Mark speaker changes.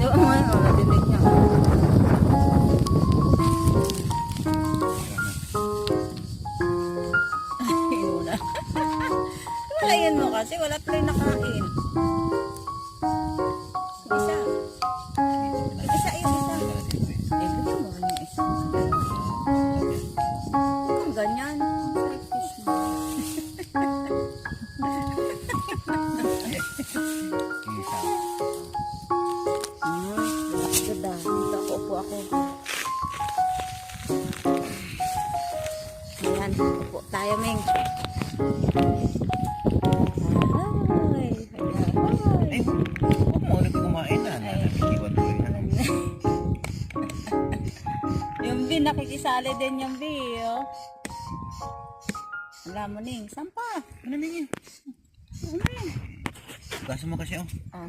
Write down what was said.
Speaker 1: Yung ano, nadinig niya. Inuna. Walayin mo kasi, wala tuloy nakain. Isa. Isa, yung isa. Eh, gusto mo yung isa. Kung ganyan, selfish mo. Ganda. Dito ako, upo ako. Ayan, upo tayo, Ming. Ay,
Speaker 2: Ay, huwag mo ulit kumain na. Naiiwan ko rin.
Speaker 1: Yung B, nakikisali din yung B, oh. Alam mo, Ning, sampa.
Speaker 2: Ano na yun?
Speaker 1: Ano yun?
Speaker 2: Gasa mo kasi, oh.